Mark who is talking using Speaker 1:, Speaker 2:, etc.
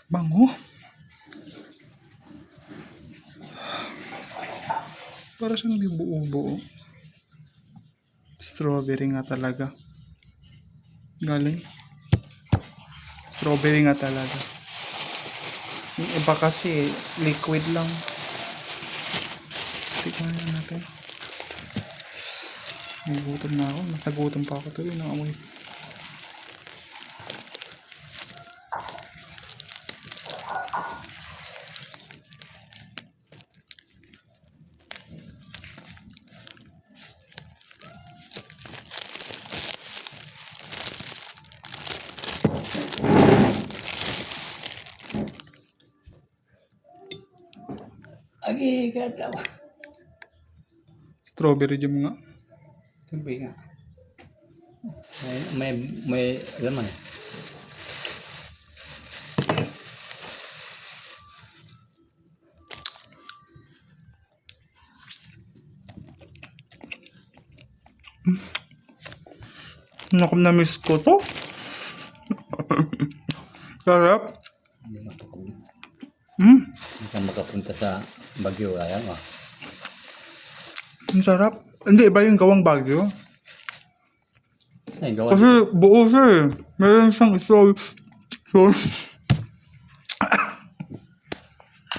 Speaker 1: Bango. Para siyang may buo-buo. Strawberry nga talaga. Galing. Strawberry nga talaga. Yung iba kasi liquid lang. Tignan natin. Nagutom na ako. Mas nagutom pa ako tuloy ng amoy.
Speaker 2: Agi kata
Speaker 1: Strawberry jam nga.
Speaker 2: tubig nga. May laman.
Speaker 1: Naku, na-miss ko to. Sarap.
Speaker 2: Hindi makapunta. Hindi ka makapunta sa Baguio. Ayaw mo.
Speaker 1: Ang sarap. Hindi, iba yung gawang Baguio.
Speaker 2: Ay, gawa.
Speaker 1: Kasi buo siya eh. Meron siyang so